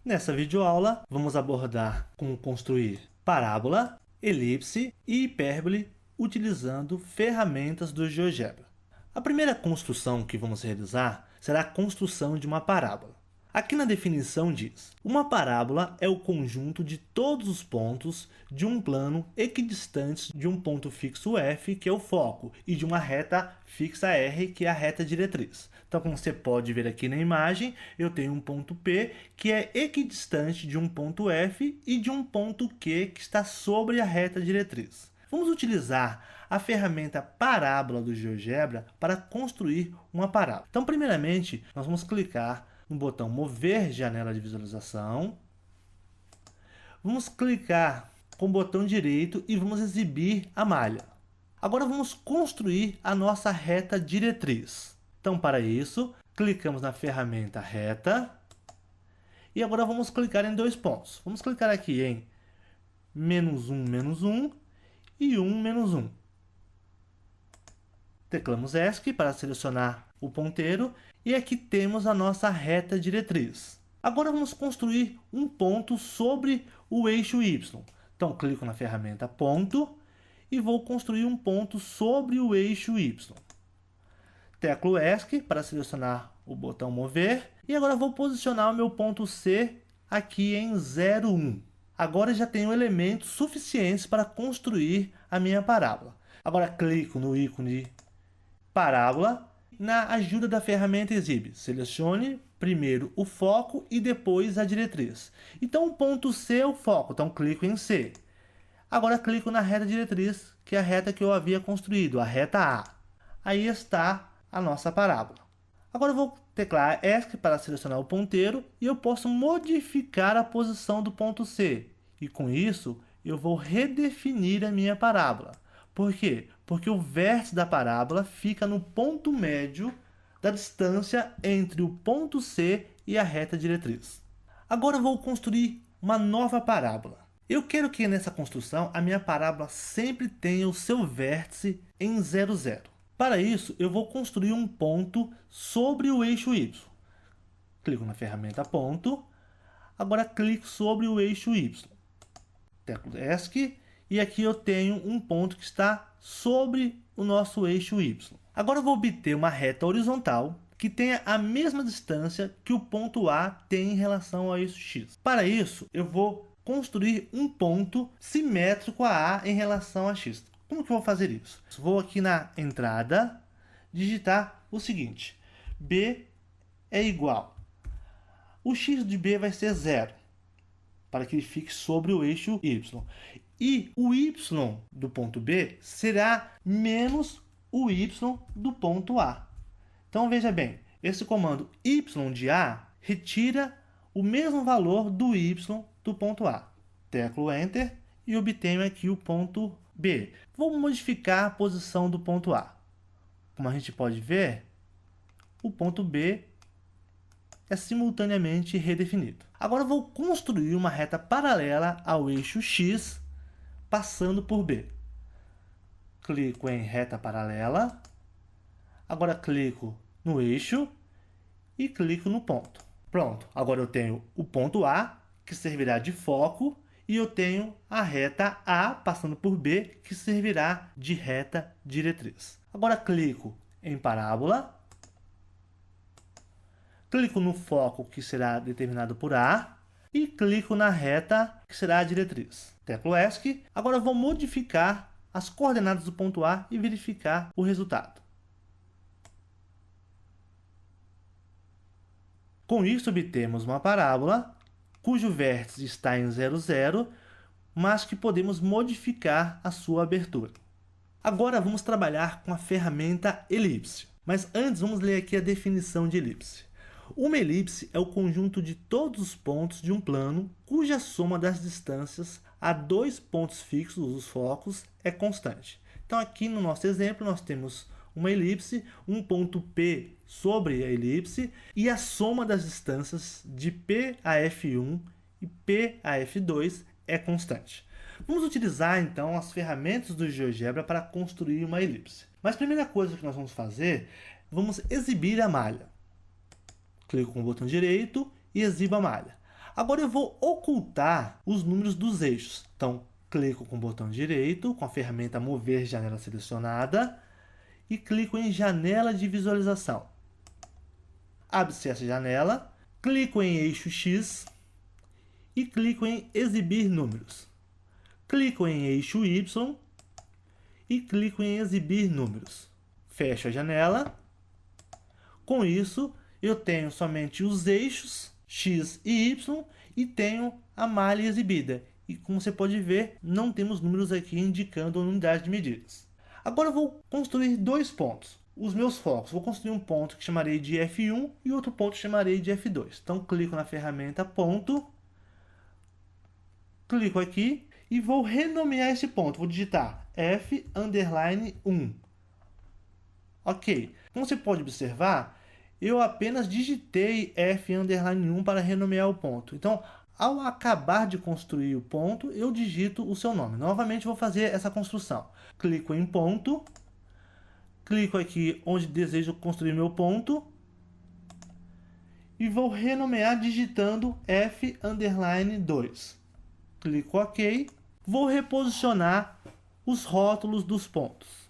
Nessa videoaula, vamos abordar como construir parábola, elipse e hipérbole utilizando ferramentas do GeoGebra. A primeira construção que vamos realizar será a construção de uma parábola. Aqui na definição diz: uma parábola é o conjunto de todos os pontos de um plano equidistantes de um ponto fixo F, que é o foco, e de uma reta fixa R, que é a reta diretriz. Então, como você pode ver aqui na imagem, eu tenho um ponto P que é equidistante de um ponto F e de um ponto Q que está sobre a reta diretriz. Vamos utilizar a ferramenta parábola do GeoGebra para construir uma parábola. Então, primeiramente, nós vamos clicar no botão mover janela de visualização. Vamos clicar com o botão direito e vamos exibir a malha. Agora vamos construir a nossa reta diretriz. Então, para isso, clicamos na ferramenta reta e agora vamos clicar em dois pontos. Vamos clicar aqui em -1, e 1, -1. Teclamos ESC para selecionar o ponteiro e aqui temos a nossa reta diretriz. Agora vamos construir um ponto sobre o eixo Y. Então, clico na ferramenta ponto e vou construir um ponto sobre o eixo Y. Teclo ESC para selecionar o botão mover e agora vou posicionar o meu ponto C aqui em 0, 1. Agora já tenho elementos suficientes para construir a minha parábola. Agora clico no ícone parábola. Na ajuda da ferramenta exibe, selecione primeiro o foco e depois a diretriz. Então o ponto C é o foco, então clico em C. Agora clico na reta diretriz, que é a reta que eu havia construído, a reta A. Aí está a nossa parábola. Agora eu vou teclar ESC para selecionar o ponteiro e eu posso modificar a posição do ponto C. E com isso eu vou redefinir a minha parábola. Por quê? Porque o vértice da parábola fica no ponto médio da distância entre o ponto C e a reta diretriz. Agora eu vou construir uma nova parábola. Eu quero que nessa construção a minha parábola sempre tenha o seu vértice em 0, 0. Para isso, eu vou construir um ponto sobre o eixo Y. Clico na ferramenta ponto. Agora clico sobre o eixo Y. Teclo ESC. E aqui eu tenho um ponto que está sobre o nosso eixo Y. Agora eu vou obter uma reta horizontal que tenha a mesma distância que o ponto A tem em relação ao eixo X. Para isso, eu vou construir um ponto simétrico a A em relação a X. Como que eu vou fazer isso? Vou aqui na entrada, digitar o seguinte: B é igual. O X de B vai ser 0, para que ele fique sobre o eixo Y. E o y do ponto B será menos o y do ponto A. Então, veja bem, esse comando y de A retira o mesmo valor do y do ponto A. Teclo Enter e obtenho aqui o ponto B. Vou modificar a posição do ponto A. Como a gente pode ver, o ponto B é simultaneamente redefinido. Agora vou construir uma reta paralela ao eixo X, passando por B. Clico em reta paralela. Agora clico no eixo e clico no ponto. Pronto, agora eu tenho o ponto A, que servirá de foco, e eu tenho a reta A passando por B, que servirá de reta diretriz. Agora clico em parábola. Clico no foco, que será determinado por A, e clico na reta, que será a diretriz. Teclo ESC. Agora vou modificar as coordenadas do ponto A e verificar o resultado. Com isso, obtemos uma parábola cujo vértice está em 0, 0, mas que podemos modificar a sua abertura. Agora vamos trabalhar com a ferramenta elipse. Mas antes, vamos ler aqui a definição de elipse. Uma elipse é o conjunto de todos os pontos de um plano cuja soma das distâncias a dois pontos fixos, os focos, é constante. Então, aqui no nosso exemplo, nós temos uma elipse, um ponto P sobre a elipse e a soma das distâncias de P a F1 e P a F2 é constante. Vamos utilizar, então, as ferramentas do GeoGebra para construir uma elipse. Mas a primeira coisa que nós vamos fazer, vamos exibir a malha. Clico com o botão direito e exibo a malha. Agora eu vou ocultar os números dos eixos. Então, clico com o botão direito, com a ferramenta Mover Janela selecionada, e clico em Janela de Visualização. Abre-se essa janela, clico em Eixo X e clico em Exibir Números. Clico em Eixo Y e clico em Exibir Números. Fecho a janela. Com isso, eu tenho somente os eixos X e Y e tenho a malha exibida. E como você pode ver, não temos números aqui indicando a unidade de medidas. Agora eu vou construir dois pontos. Os meus focos, vou construir um ponto que chamarei de F1 e outro ponto que chamarei de F2. Então, clico na ferramenta ponto, clico aqui e vou renomear esse ponto. Vou digitar F_1. Ok. Como você pode observar, eu apenas digitei F_1 para renomear o ponto. Então, ao acabar de construir o ponto, eu digito o seu nome. Novamente, vou fazer essa construção. Clico em ponto, clico aqui onde desejo construir meu ponto e vou renomear digitando F_2. Clico OK. Vou reposicionar os rótulos dos pontos.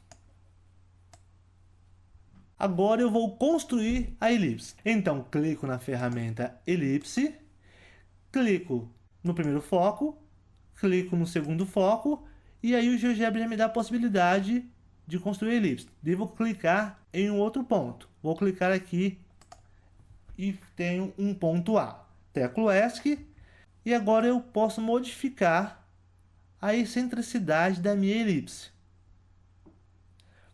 Agora eu vou construir a elipse. Então, clico na ferramenta Elipse, clico no primeiro foco, clico no segundo foco, e aí o GeoGebra já me dá a possibilidade de construir a elipse. Devo clicar em um outro ponto. Vou clicar aqui e tenho um ponto A. Teclo ESC, e agora eu posso modificar a excentricidade da minha elipse.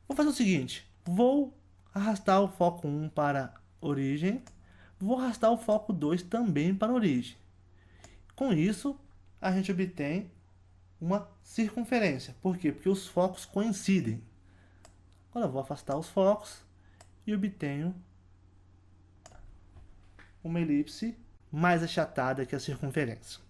Vou fazer o seguinte, vou arrastar o foco 1 para origem, vou arrastar o foco 2 também para origem. Com isso, a gente obtém uma circunferência. Por quê? Porque os focos coincidem. Agora eu vou afastar os focos e obtenho uma elipse mais achatada que a circunferência.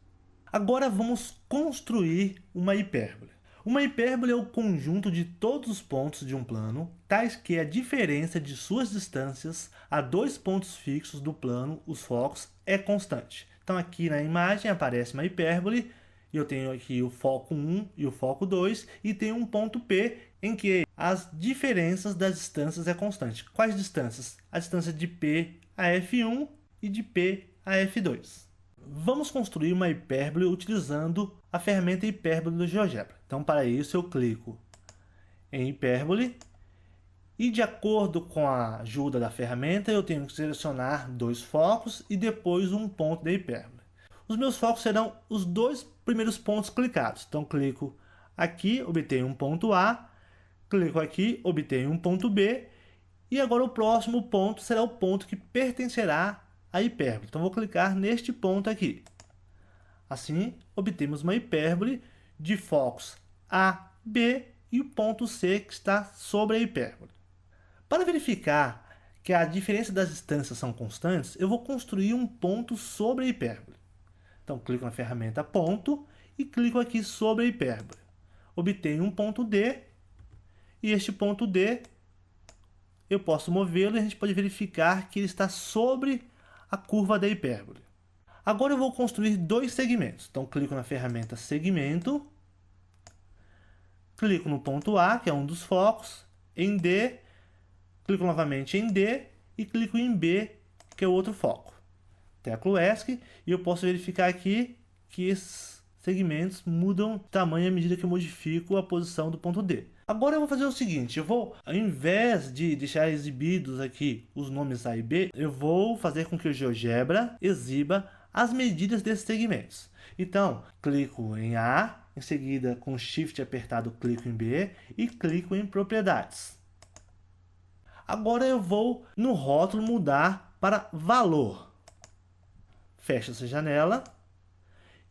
Agora vamos construir uma hipérbole. Uma hipérbole é o conjunto de todos os pontos de um plano, tais que a diferença de suas distâncias a dois pontos fixos do plano, os focos, é constante. Então aqui na imagem aparece uma hipérbole, e eu tenho aqui o foco 1 e o foco 2, e tenho um ponto P em que as diferenças das distâncias é constante. Quais distâncias? A distância de P a F1 e de P a F2. Vamos construir uma hipérbole utilizando a ferramenta hipérbole do GeoGebra. Então, para isso, eu clico em hipérbole e, de acordo com a ajuda da ferramenta, eu tenho que selecionar dois focos e depois um ponto da hipérbole. Os meus focos serão os dois primeiros pontos clicados. Então, clico aqui, obtenho um ponto A, clico aqui, obtenho um ponto B, e agora o próximo ponto será o ponto que pertencerá à hipérbole. Então, vou clicar neste ponto aqui. Assim, obtemos uma hipérbole de focos A, B e o ponto C que está sobre a hipérbole. Para verificar que a diferença das distâncias são constantes, eu vou construir um ponto sobre a hipérbole. Então, clico na ferramenta ponto e clico aqui sobre a hipérbole. Obtenho um ponto D e este ponto D eu posso movê-lo e a gente pode verificar que ele está sobre a curva da hipérbole. Agora eu vou construir dois segmentos. Então, clico na ferramenta Segmento, clico no ponto A, que é um dos focos, em D, clico novamente em D e clico em B, que é o outro foco. Teclo ESC e eu posso verificar aqui que esses segmentos mudam de tamanho à medida que eu modifico a posição do ponto D. Agora eu vou fazer o seguinte, ao invés de deixar exibidos aqui os nomes A e B, eu vou fazer com que o GeoGebra exiba as medidas desses segmentos. Então, clico em A, em seguida com Shift apertado clico em B e clico em Propriedades. Agora eu vou no rótulo mudar para Valor. Fecho essa janela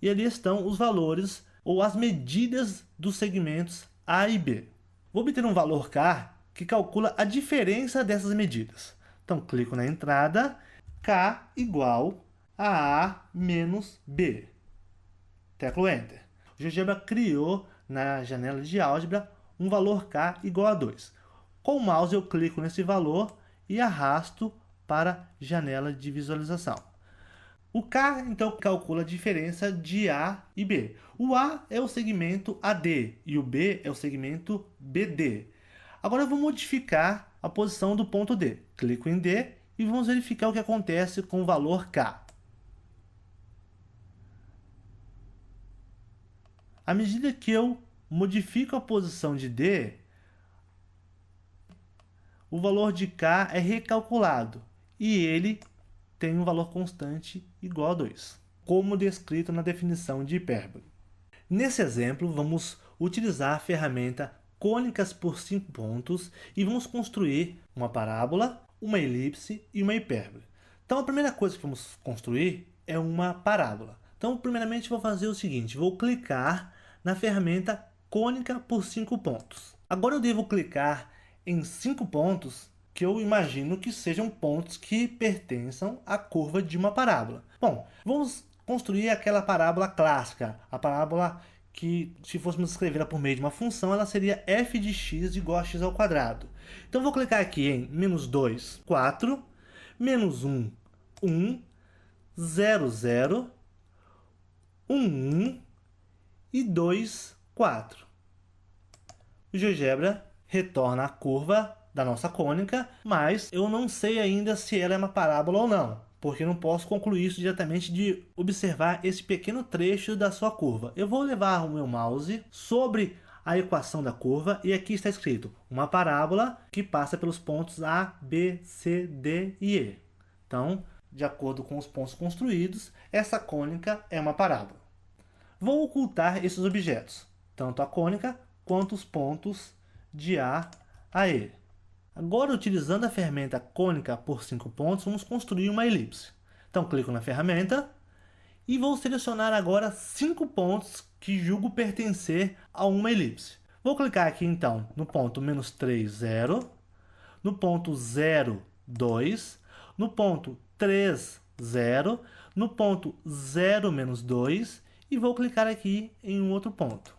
e ali estão os valores ou as medidas dos segmentos A e B. Vou obter um valor K que calcula a diferença dessas medidas. Então, clico na entrada, K igual a A menos B. Teclo Enter. O GeoGebra criou na janela de álgebra um valor K igual a 2. Com o mouse eu clico nesse valor e arrasto para a janela de visualização. O K, então, calcula a diferença de A e B. O A é o segmento AD e o B é o segmento BD. Agora eu vou modificar a posição do ponto D. Clico em D e vamos verificar o que acontece com o valor K. À medida que eu modifico a posição de D, o valor de K é recalculado e ele tem um valor constante igual a 2, como descrito na definição de hipérbole. Nesse exemplo, vamos utilizar a ferramenta cônicas por 5 pontos e vamos construir uma parábola, uma elipse e uma hipérbole. Então, a primeira coisa que vamos construir é uma parábola. Então, primeiramente, vou fazer o seguinte, vou clicar na ferramenta cônica por 5 pontos. Agora eu devo clicar em 5 pontos que eu imagino que sejam pontos que pertençam à curva de uma parábola. Bom, vamos construir aquela parábola clássica, a parábola que, se fôssemos escrevê-la por meio de uma função, ela seria f de x igual a x ao quadrado. Então, vou clicar aqui em menos 2, 4, menos 1, 1, 0, 0, 1, 1 e 2, 4. O GeoGebra retorna a curva da nossa cônica, mas eu não sei ainda se ela é uma parábola ou não, porque eu não posso concluir isso diretamente de observar esse pequeno trecho da sua curva. Eu vou levar o meu mouse sobre a equação da curva e aqui está escrito uma parábola que passa pelos pontos A, B, C, D e E. Então, de acordo com os pontos construídos, essa cônica é uma parábola. Vou ocultar esses objetos, tanto a cônica quanto os pontos de A a E. Agora, utilizando a ferramenta cônica por 5 pontos, vamos construir uma elipse. Então, clico na ferramenta e vou selecionar agora 5 pontos que julgo pertencer a uma elipse. Vou clicar aqui, então, no ponto menos 3, 0, no ponto 0, 2, no ponto 3, 0, no ponto 0, menos 2 e vou clicar aqui em um outro ponto.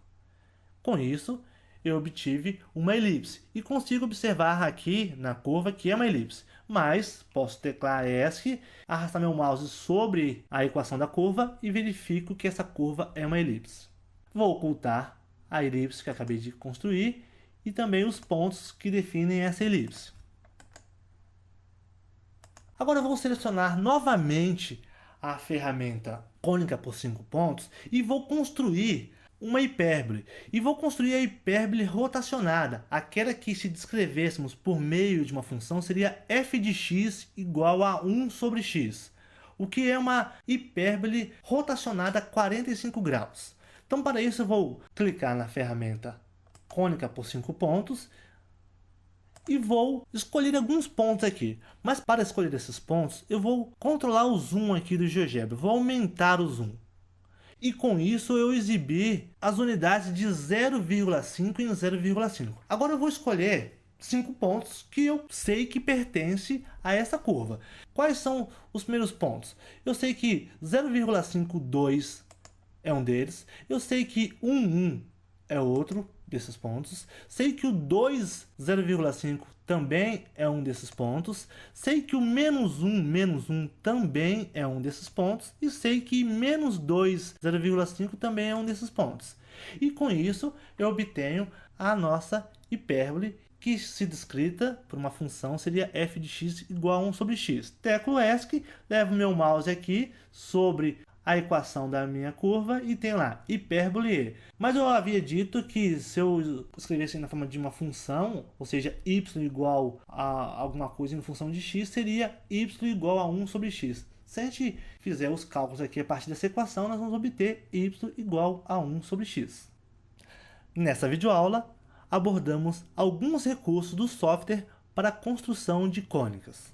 Com isso, eu obtive uma elipse e consigo observar aqui na curva que é uma elipse, mas posso teclar ESC, arrastar meu mouse sobre a equação da curva e verifico que essa curva é uma elipse. Vou ocultar a elipse que acabei de construir e também os pontos que definem essa elipse. Agora vou selecionar novamente a ferramenta cônica por 5 pontos e vou construir uma hipérbole. E vou construir a hipérbole rotacionada. Aquela que, se descrevêssemos por meio de uma função, seria f de x igual a 1 sobre x. O que é uma hipérbole rotacionada a 45 graus. Então, para isso, eu vou clicar na ferramenta cônica por 5 pontos e vou escolher alguns pontos aqui. Mas para escolher esses pontos, eu vou controlar o zoom aqui do GeoGebra. Vou aumentar o zoom. E com isso eu exibi as unidades de 0,5 em 0,5. Agora eu vou escolher 5 pontos que eu sei que pertence a essa curva. Quais são os primeiros pontos? Eu sei que 0,52 é um deles. Eu sei que 1 é outro desses pontos. Sei que o 2, 0,5 também é um desses pontos. Sei que o menos 1 também é um desses pontos. E sei que menos 2, 0,5 também é um desses pontos. E com isso eu obtenho a nossa hipérbole, que, se descrita por uma função, seria f de x igual a 1 sobre x. Teclo ESC, levo meu mouse aqui sobre a equação da minha curva e tem lá hipérbole E. Mas eu havia dito que se eu escrevesse na forma de uma função, ou seja, y igual a alguma coisa em função de x, seria y igual a 1 sobre x. Se a gente fizer os cálculos aqui a partir dessa equação, nós vamos obter y igual a 1 sobre x. Nessa videoaula, abordamos alguns recursos do software para a construção de cônicas.